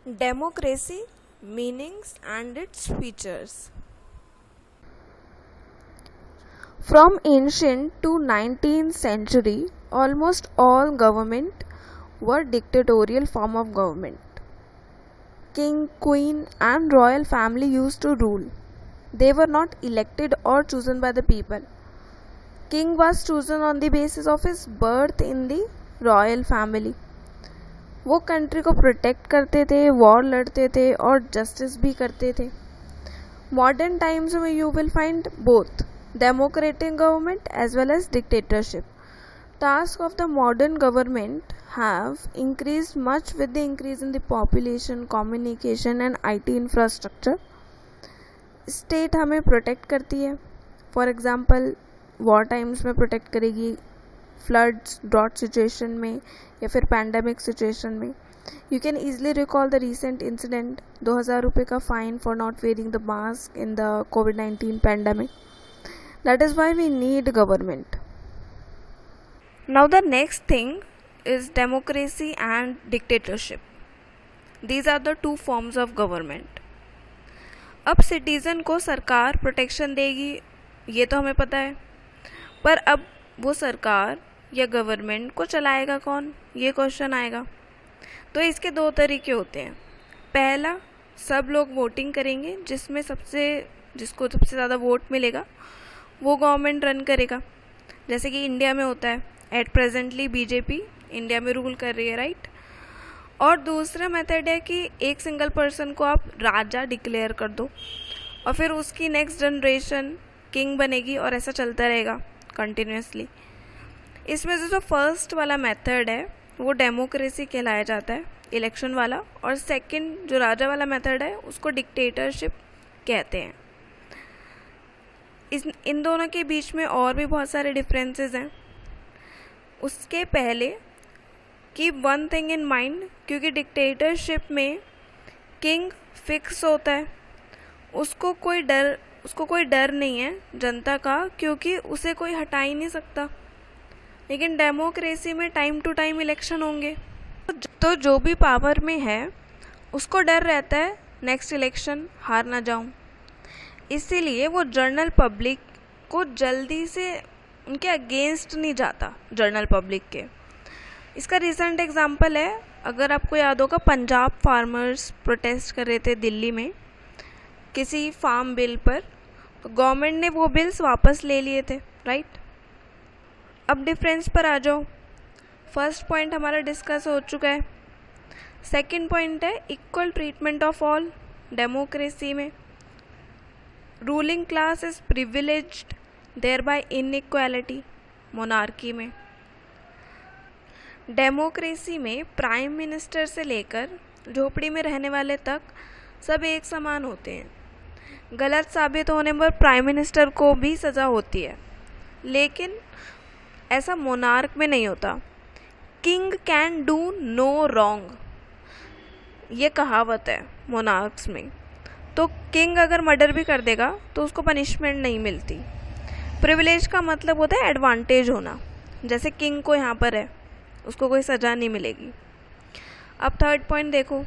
Democracy, meanings and its features. From ancient to 19th century, almost all government were dictatorial form of government. King, queen and royal family used to rule. They were not elected or chosen by the people. King was chosen on the basis of his birth in the royal family. वो country को protect करते थे, war लड़ते थे और justice भी करते थे. मॉडर्न टाइम्स में you will find both democratic government as well as dictatorship. Task of the modern government have increased much with the increase in the population, communication and IT infrastructure. State हमें protect करती है. For example war times में protect करेगी, floods, drought situation में या फिर pandemic situation में. You can easily recall the recent incident, 2000 रुपये का fine for not wearing the mask in the कोविड-19 pandemic. That is why we need government. Now the next thing is democracy and dictatorship. These are the two forms of government. अब citizen को सरकार protection देगी, ये तो हमें पता है, पर अब वो सरकार या गवर्नमेंट को चलाएगा कौन, ये क्वेश्चन आएगा. तो इसके दो तरीके होते हैं. पहला, सब लोग वोटिंग करेंगे, जिसको सबसे ज़्यादा वोट मिलेगा वो गवर्नमेंट रन करेगा, जैसे कि इंडिया में होता है. एट प्रेजेंटली बीजेपी इंडिया में रूल कर रही है, राइट. और दूसरा मेथड है कि एक सिंगल पर्सन को आप राजा डिक्लेयर कर दो और फिर उसकी नेक्स्ट जनरेशन किंग बनेगी और ऐसा चलता रहेगा कंटिन्यूसली. इसमें जो फर्स्ट वाला मेथड है वो डेमोक्रेसी कहलाया जाता है, इलेक्शन वाला, और सेकंड जो राजा वाला मेथड है उसको डिक्टेटरशिप कहते हैं. इन दोनों के बीच में और भी बहुत सारे डिफरेंसेस हैं. उसके पहले keep one thing in mind, क्योंकि डिक्टेटरशिप में किंग फिक्स होता है, उसको कोई डर नहीं है जनता का, क्योंकि उसे कोई हटा ही नहीं सकता. लेकिन डेमोक्रेसी में टाइम टू टाइम इलेक्शन होंगे, तो जो भी पावर में है उसको डर रहता है नेक्स्ट इलेक्शन हार ना जाऊं. इसीलिए वो जनरल पब्लिक को जल्दी से उनके अगेंस्ट नहीं जाता, जनरल पब्लिक के. इसका रिसेंट एग्जांपल है, अगर आपको याद होगा, पंजाब फार्मर्स प्रोटेस्ट कर रहे थे दिल्ली में किसी फार्म बिल पर, तो गवर्नमेंट ने वो बिल्स वापस ले लिए थे, राइट. अब डिफरेंस पर आ जाओ. फर्स्ट पॉइंट हमारा डिस्कस हो चुका है. सेकंड पॉइंट है equal treatment of all. Democracy में ruling class is privileged, thereby inequality. Monarchy में, डेमोक्रेसी में प्राइम मिनिस्टर से लेकर झोपड़ी में रहने वाले तक सब एक समान होते हैं. गलत साबित होने पर प्राइम मिनिस्टर को भी सज़ा होती है, लेकिन ऐसा मोनार्क में नहीं होता. King can do no wrong, ये कहावत है मोनार्क्स में. तो किंग अगर मर्डर भी कर देगा तो उसको पनिशमेंट नहीं मिलती. प्रिविलेज का मतलब होता है एडवांटेज होना, जैसे किंग को यहाँ पर है, उसको कोई सज़ा नहीं मिलेगी. अब थर्ड पॉइंट देखो,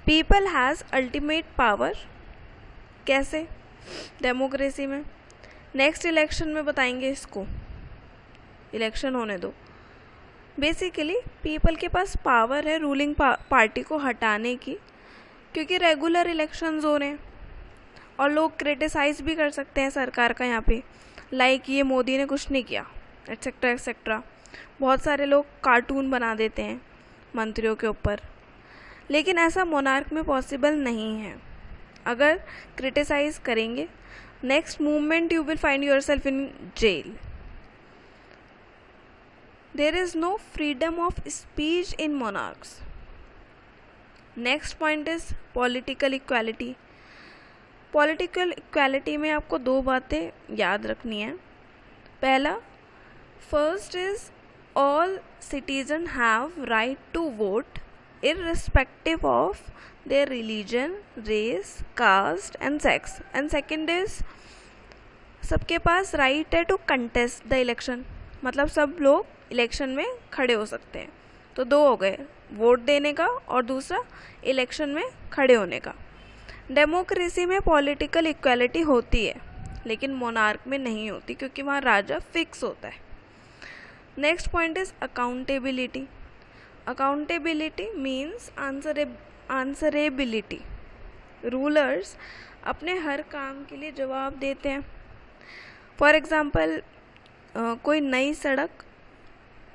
पीपल हैज़ अल्टीमेट पावर. कैसे? डेमोक्रेसी में. नेक्स्ट इलेक्शन में बताएंगे इसको, इलेक्शन होने दो. बेसिकली पीपल के पास पावर है रूलिंग पार्टी को हटाने की, क्योंकि रेगुलर इलेक्शंस हो रहे हैं और लोग क्रिटिसाइज़ भी कर सकते हैं सरकार का यहाँ पे, लाइक ये मोदी ने कुछ नहीं किया, एट्सेट्रा एट्सेट्रा. बहुत सारे लोग कार्टून बना देते हैं मंत्रियों के ऊपर, लेकिन ऐसा मोनार्क में पॉसिबल नहीं है. अगर क्रिटिसाइज़ करेंगे, next movement you will find yourself in jail. There is no freedom of speech in monarchs. Next point is political equality. Political equality में आपको दो बातें याद रखनी है. पहला, first is all citizen have right to vote irrespective of their religion, race, caste and sex. And second is सबके पास right है टू कंटेस्ट द इलेक्शन, मतलब सब लोग इलेक्शन में खड़े हो सकते हैं. तो दो हो गए, वोट देने का और दूसरा इलेक्शन में खड़े होने का। डेमोक्रेसी में पॉलिटिकल इक्वालिटी होती है लेकिन मोनार्क में नहीं होती क्योंकि वहाँ राजा फिक्स होता है। Next point is accountability. Accountability means answerability. Rulers अपने हर काम के लिए जवाब देते हैं। फॉर एग्ज़ाम्पल कोई नई सड़क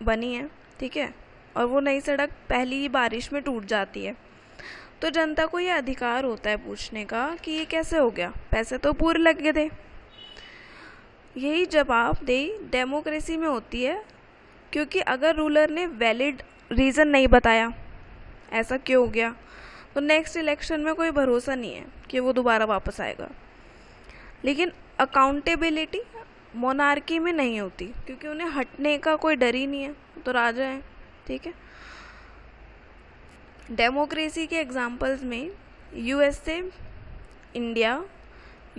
बनी है, ठीक है, और वो नई सड़क पहली ही बारिश में टूट जाती है, तो जनता को ये अधिकार होता है पूछने का कि ये कैसे हो गया, पैसे तो पूरे लग गए थे। यही जवाबदेही डेमोक्रेसी में होती है क्योंकि अगर रूलर ने वैलिड रीज़न नहीं बताया ऐसा क्यों हो गया, तो नेक्स्ट इलेक्शन में कोई भरोसा नहीं है कि वो दोबारा वापस आएगा। लेकिन अकाउंटेबिलिटी मोनार्की में नहीं होती क्योंकि उन्हें हटने का कोई डर ही नहीं है, तो राजा है, ठीक है। डेमोक्रेसी के एग्जांपल्स में यूएसए, इंडिया,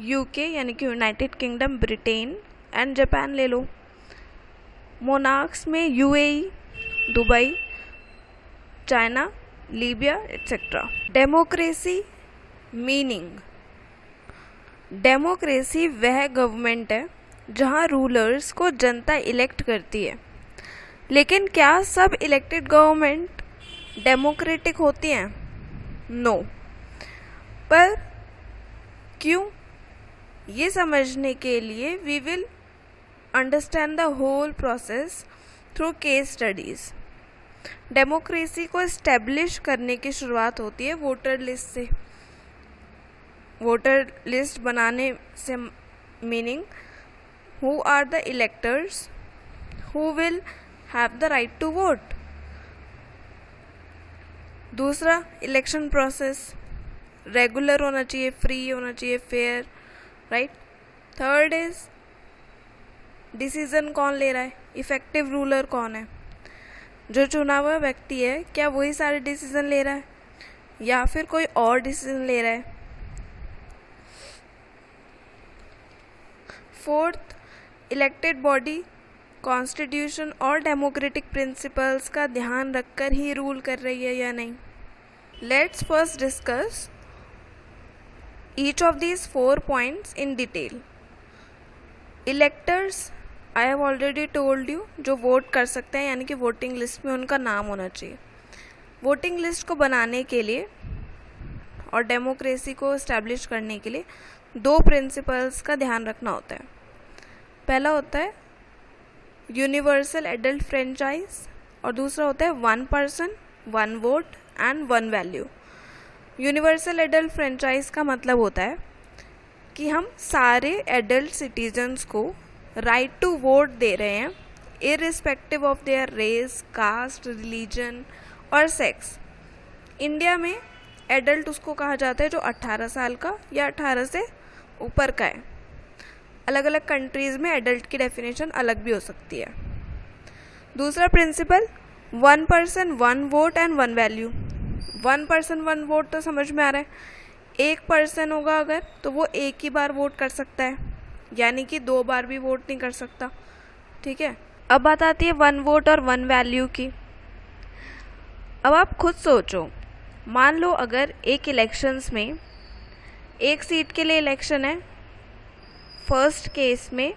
यूके यानी कि United kingdom, Britain and Japan ले लो। मोनार्क्स में UAE, Dubai, China, Libya etcetera. Democracy meaning. Democracy वह गवर्नमेंट है जहां रूलर्स को जनता इलेक्ट करती है। लेकिन क्या सब इलेक्टेड गवर्नमेंट डेमोक्रेटिक होती हैं? नो। पर क्यों? ये समझने के लिए we will understand the whole process through case studies. Democracy को इस्टेब्लिश करने की शुरुआत होती है वोटर लिस्ट से। वोटर लिस्ट बनाने से meaning who are the electors who will have the right to vote। दूसरा, इलेक्शन प्रोसेस रेगुलर होना चाहिए, फ्री होना चाहिए, fair, right. Third is decision कौन ले रहा है, इफेक्टिव रूलर कौन है, जो चुना हुआ व्यक्ति है क्या वही सारे डिसीजन ले रहा है या फिर कोई और डिसीजन ले रहा है। फोर्थ, इलेक्टेड बॉडी कॉन्स्टिट्यूशन और डेमोक्रेटिक प्रिंसिपल्स का ध्यान रखकर ही रूल कर रही है या नहीं। Let's first discuss each of these 4 points in detail. Electors I have already told you, जो वोट कर सकते हैं यानी कि वोटिंग लिस्ट में उनका नाम होना चाहिए। वोटिंग लिस्ट को बनाने के लिए और डेमोक्रेसी को इस्टेब्लिश करने के लिए 2 प्रिंसिपल्स का ध्यान रखना होता है। पहला होता है यूनिवर्सल एडल्ट फ्रेंचाइज और दूसरा होता है 1 person 1 vote and 1 value. Universal adult franchise का मतलब होता है कि हम सारे एडल्ट सिटीजन्स को राइट टू वोट दे रहे हैं irrespective of their race, caste, religion और सेक्स। इंडिया में एडल्ट उसको कहा जाता है जो 18 साल का या 18 से ऊपर का है। अलग अलग कंट्रीज़ में एडल्ट की डेफिनेशन अलग भी हो सकती है। दूसरा principle 1 person 1 vote and 1 value. 1 person 1 vote तो समझ में आ रहा है। एक पर्सन होगा अगर तो वो एक ही बार वोट कर सकता है, यानी कि 2 बार भी वोट नहीं कर सकता, ठीक है। अब बात आती है 1 वोट और 1 वैल्यू की। अब आप खुद सोचो, मान लो अगर एक इलेक्शंस में एक सीट के लिए इलेक्शन है, फर्स्ट केस में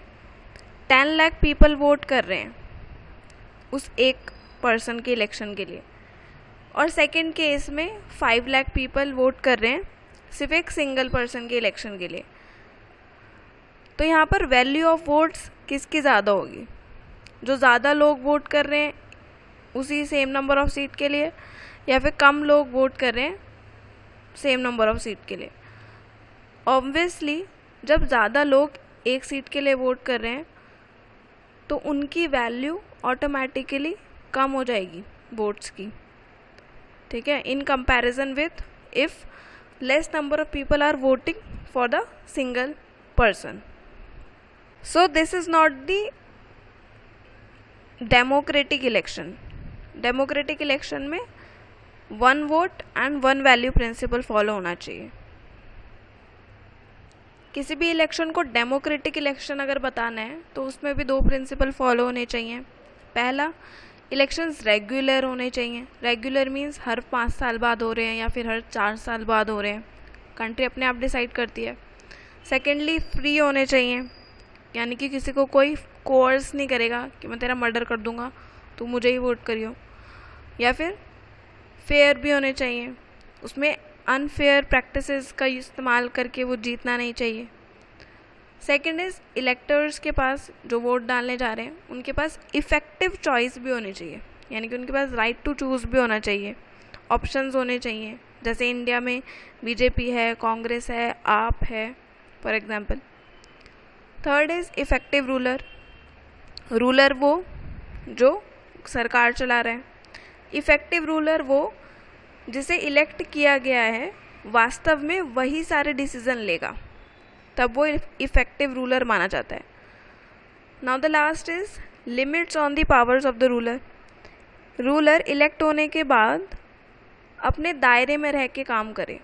10 लाख पीपल वोट कर रहे हैं उस एक पर्सन के इलेक्शन के लिए, और सेकंड केस में 5 लाख पीपल वोट कर रहे हैं सिर्फ एक सिंगल पर्सन के इलेक्शन के लिए। तो यहाँ पर वैल्यू ऑफ वोट्स किसकी ज़्यादा होगी? जो ज़्यादा लोग वोट कर रहे हैं उसी सेम नंबर ऑफ सीट के लिए, या फिर कम लोग वोट कर रहे हैं सेम नंबर ऑफ सीट के लिए? ऑब्वियसली जब ज़्यादा लोग एक सीट के लिए वोट कर रहे हैं तो उनकी वैल्यू ऑटोमेटिकली कम हो जाएगी वोट्स की, ठीक है, in comparison with if less number of people are voting for the single person. So this is not the democratic election. Democratic election में 1 vote and 1 value principle follow होना चाहिए। किसी भी इलेक्शन को डेमोक्रेटिक इलेक्शन अगर बताना है तो उसमें भी 2 प्रिंसिपल फॉलो होने चाहिए। पहला, इलेक्शंस रेगुलर होने चाहिए। रेगुलर मीन्स हर 5 साल बाद हो रहे हैं या फिर हर 4 साल बाद हो रहे हैं, कंट्री अपने आप डिसाइड करती है। सेकेंडली फ्री होने चाहिए, यानी कि किसी को कोई कोर्स नहीं करेगा कि मैं तेरा मर्डर कर दूंगा तो मुझे ही वोट करियो। या फिर फेयर भी होने चाहिए, उसमें अनफेयर प्रैक्टिसेस का इस्तेमाल करके वो जीतना नहीं चाहिए। सेकेंड इज़ इलेक्टर्स के पास जो वोट डालने जा रहे हैं उनके पास इफ़ेक्टिव चॉइस भी होनी चाहिए, यानी कि उनके पास राइट टू चूज़ भी होना चाहिए, ऑप्शंस होने चाहिए। जैसे इंडिया में बीजेपी है, कांग्रेस है, आप है for example. Third is effective ruler. Ruler वो जो सरकार चला रहा है। इफ़ेक्टिव रूलर वो जिसे इलेक्ट किया गया है वास्तव में वही सारे डिसीजन लेगा, तब वो इफ़ेक्टिव रूलर माना जाता है। Now the last is limits on the powers of the ruler. Ruler elect होने के बाद अपने दायरे में रह के काम करे,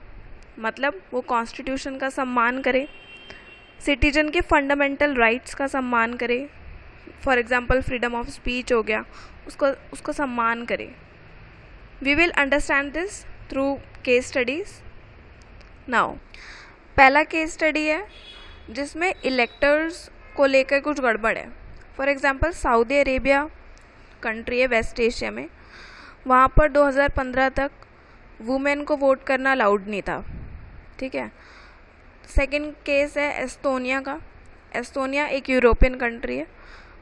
मतलब वो कॉन्स्टिट्यूशन का सम्मान करे, सिटीजन के फंडामेंटल राइट्स का सम्मान करे। For example freedom of speech हो गया, उसको सम्मान करे। We will understand this through case studies. Now पहला केस स्टडी है जिसमें इलेक्टर्स को लेकर कुछ गड़बड़ है। For example Saudi Arabia country है वेस्ट एशिया में, वहाँ पर 2015 तक वुमेन को वोट करना अलाउड नहीं था, ठीक है। सेकंड केस है एस्टोनिया का। एस्टोनिया एक यूरोपियन कंट्री है,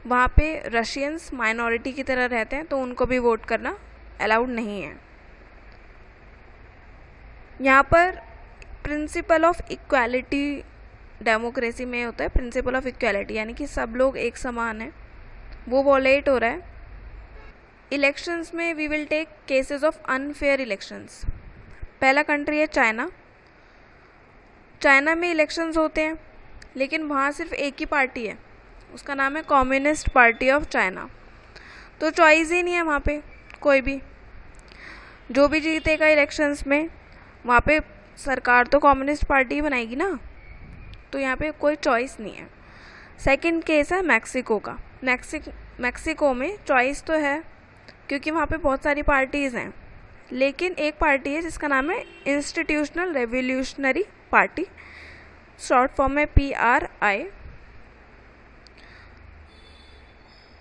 वहाँ पे रशियंस माइनॉरिटी की तरह रहते हैं, तो उनको भी वोट करना अलाउड नहीं है। यहाँ पर प्रिंसिपल ऑफ इक्वालिटी डेमोक्रेसी में होता है, प्रिंसिपल ऑफ इक्वालिटी, यानी कि सब लोग एक समान हैं, वो वॉलेट हो रहा है। इलेक्शंस में we will take cases of unfair elections. पहला कंट्री है चाइना। चाइना में इलेक्शंस होते हैं लेकिन वहाँ सिर्फ एक ही पार्टी है, उसका नाम है कम्युनिस्ट पार्टी ऑफ चाइना। तो चॉइस ही नहीं है वहाँ पे कोई भी, जो भी जीतेगा इलेक्शंस में वहाँ पे सरकार तो कम्युनिस्ट पार्टी ही बनाएगी ना, तो यहाँ पे कोई चॉइस नहीं है। सेकंड केस है मैक्सिको का। मैक्सिको में चॉइस तो है क्योंकि वहाँ पे बहुत सारी पार्टीज़ हैं, लेकिन एक पार्टी है जिसका नाम है institutional revolutionary party, short form में PRI।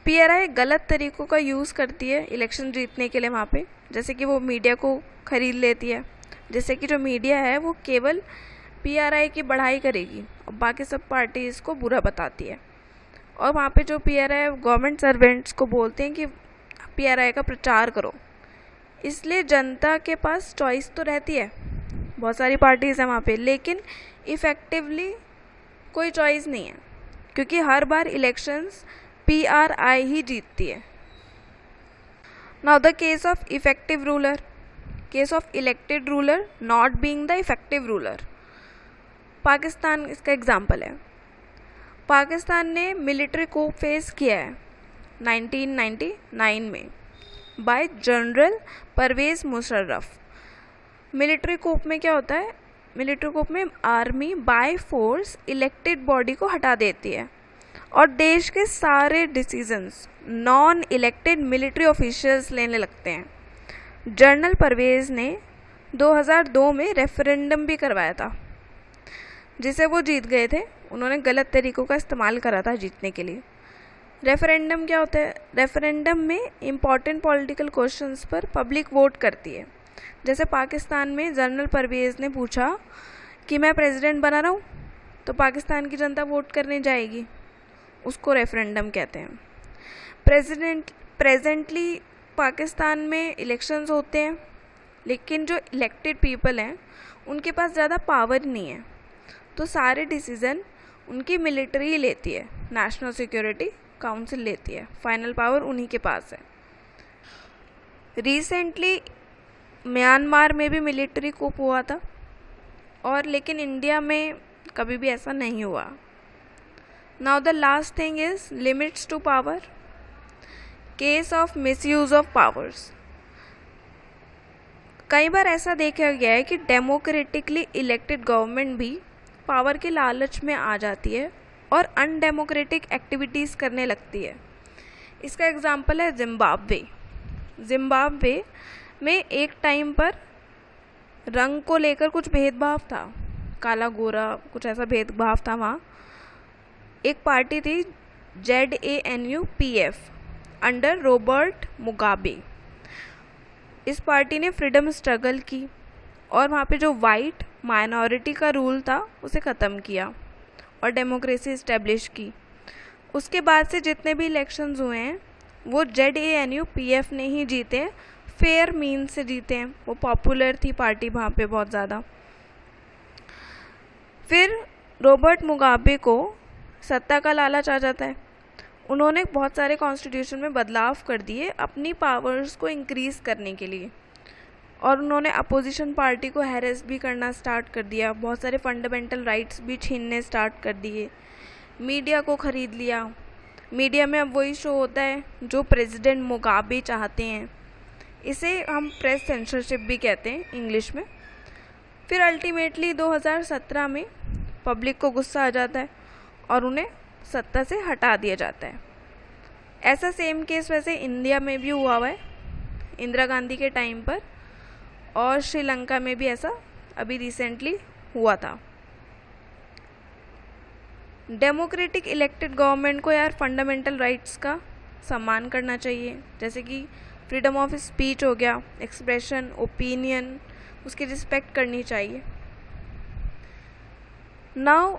PRI गलत तरीक़ों का यूज़ करती है इलेक्शन जीतने के लिए वहाँ पे, जैसे कि वो मीडिया को ख़रीद लेती है, जैसे कि जो मीडिया है वो केवल PRI की बढ़ाई करेगी और बाकी सब पार्टीज़ को बुरा बताती है। और वहाँ पे जो PRI गवर्नमेंट सर्वेंट्स को बोलते हैं कि PRI का प्रचार करो, इसलिए जनता के पास चॉइस तो रहती है, बहुत सारी पार्टीज़ हैं वहाँ पे, लेकिन इफ़ेक्टिवली कोई चॉइस नहीं है क्योंकि हर बार इलेक्शंस PRI ही जीतती है। Now the case of effective ruler, case of elected ruler not being the effective ruler. Pakistan इसका एग्जाम्पल है। पाकिस्तान ने मिलिट्री coup फेस किया है 1999 में by general Pervez Musharraf. Military coup में क्या होता है? मिलिट्री coup में army by force elected body को हटा देती है और देश के सारे decisions non elected military officials लेने लगते हैं। जनरल परवेज़ ने 2002 में रेफरेंडम भी करवाया था जिसे वो जीत गए थे। उन्होंने गलत तरीक़ों का इस्तेमाल करा था जीतने के लिए। रेफरेंडम क्या होता है? रेफरेंडम में इम्पॉर्टेंट पॉलिटिकल क्वेश्चंस पर पब्लिक वोट करती है। जैसे पाकिस्तान में जनरल परवेज़ ने पूछा कि मैं प्रेसिडेंट बना रहा हूँ, तो पाकिस्तान की जनता वोट करने जाएगी, उसको रेफरेंडम कहते हैं। प्रेजेंटली पाकिस्तान में इलेक्शंस होते हैं, लेकिन जो इलेक्टेड पीपल हैं उनके पास ज़्यादा पावर नहीं है, तो सारे डिसीज़न उनकी मिलिट्री लेती है, नेशनल सिक्योरिटी काउंसिल लेती है, फाइनल पावर उन्हीं के पास है। रिसेंटली म्यांमार में भी मिलिट्री coup हुआ था, और लेकिन इंडिया में कभी भी ऐसा नहीं हुआ। Now the last thing is limits to power. Case of misuse of powers. कई बार ऐसा देखा गया है कि डेमोक्रेटिकली इलेक्टेड गवर्नमेंट भी पावर के लालच में आ जाती है और अनडेमोक्रेटिक एक्टिविटीज़ करने लगती है। इसका एग्जाम्पल है जिम्बाब्वे। जिम्बाब्वे में एक टाइम पर रंग को लेकर कुछ भेदभाव था, काला गोरा कुछ ऐसा भेदभाव था वहाँ। एक पार्टी थी ZANU-PF अंडर रॉबर्ट मुगाबे। इस पार्टी ने फ्रीडम स्ट्रगल की और वहाँ पे जो वाइट माइनॉरिटी का रूल था उसे ख़त्म किया और डेमोक्रेसी इस्टेब्लिश की। उसके बाद से जितने भी इलेक्शंस हुए हैं वो ZANU-PF ने ही जीते हैं, फेयर मीन से जीते हैं। वो पॉपुलर थी पार्टी वहाँ पे बहुत ज़्यादा। फिर रॉबर्ट मुगाबे को सत्ता का लालच आ जाता है। उन्होंने बहुत सारे कॉन्स्टिट्यूशन में बदलाव कर दिए अपनी पावर्स को इंक्रीज़ करने के लिए, और उन्होंने अपोजिशन पार्टी को हैरेस भी करना स्टार्ट कर दिया, बहुत सारे फंडामेंटल राइट्स भी छीनने स्टार्ट कर दिए, मीडिया को ख़रीद लिया। मीडिया में अब वही शो होता है जो प्रेसिडेंट मुगाबे चाहते हैं। इसे हम प्रेस सेंसरशिप भी कहते हैं इंग्लिश में। फिर अल्टीमेटली 2017 में पब्लिक को गुस्सा आ जाता है और उन्हें सत्ता से हटा दिया जाता है। ऐसा सेम केस वैसे इंडिया में भी हुआ है इंदिरा गांधी के टाइम पर, और श्रीलंका में भी ऐसा अभी रिसेंटली हुआ था। डेमोक्रेटिक इलेक्टेड गवर्नमेंट को यार फंडामेंटल राइट्स का सम्मान करना चाहिए, जैसे कि फ्रीडम ऑफ स्पीच हो गया, एक्सप्रेशन, ओपिनियन, उसकी रिस्पेक्ट करनी चाहिए। नाउ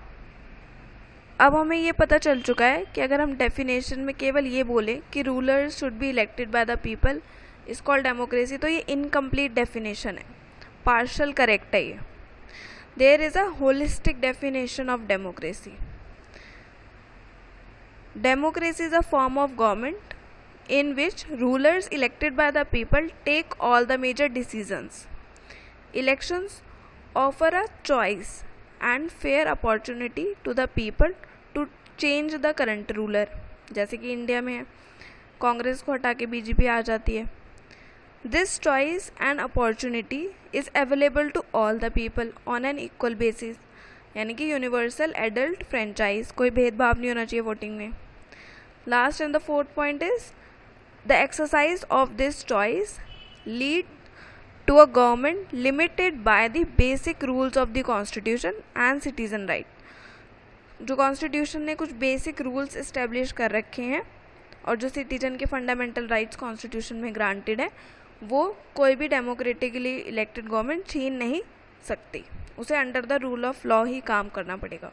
अब हमें ये पता चल चुका है कि अगर हम डेफिनेशन में केवल ये बोले कि rulers should be elected by the people is called democracy, तो ये इनकम्प्लीट डेफिनेशन है, पार्शल करेक्ट है ये। There is a holistic definition of democracy. Democracy is a form of government in which rulers elected by the people take all the major decisions. Elections offer a choice and fair opportunity to the people to change the current ruler. जैसे कि India में है, कांग्रेस को हटा के BJP आ जाती है। This choice and opportunity is available to all the people on an equal basis. यानी कि यूनिवर्सल एडल्ट फ्रेंचाइज, कोई भेदभाव नहीं होना चाहिए वोटिंग में। Last and the fourth point is the exercise of this choice lead to a government limited by the basic rules of the constitution and citizen right. जो constitution ने कुछ basic rules establish कर रखे हैं और जो citizen के fundamental rights constitution में ग्रांटेड है, वो कोई भी डेमोक्रेटिकली इलेक्टेड गवर्नमेंट छीन नहीं सकती। उसे under the rule of law ही काम करना पड़ेगा।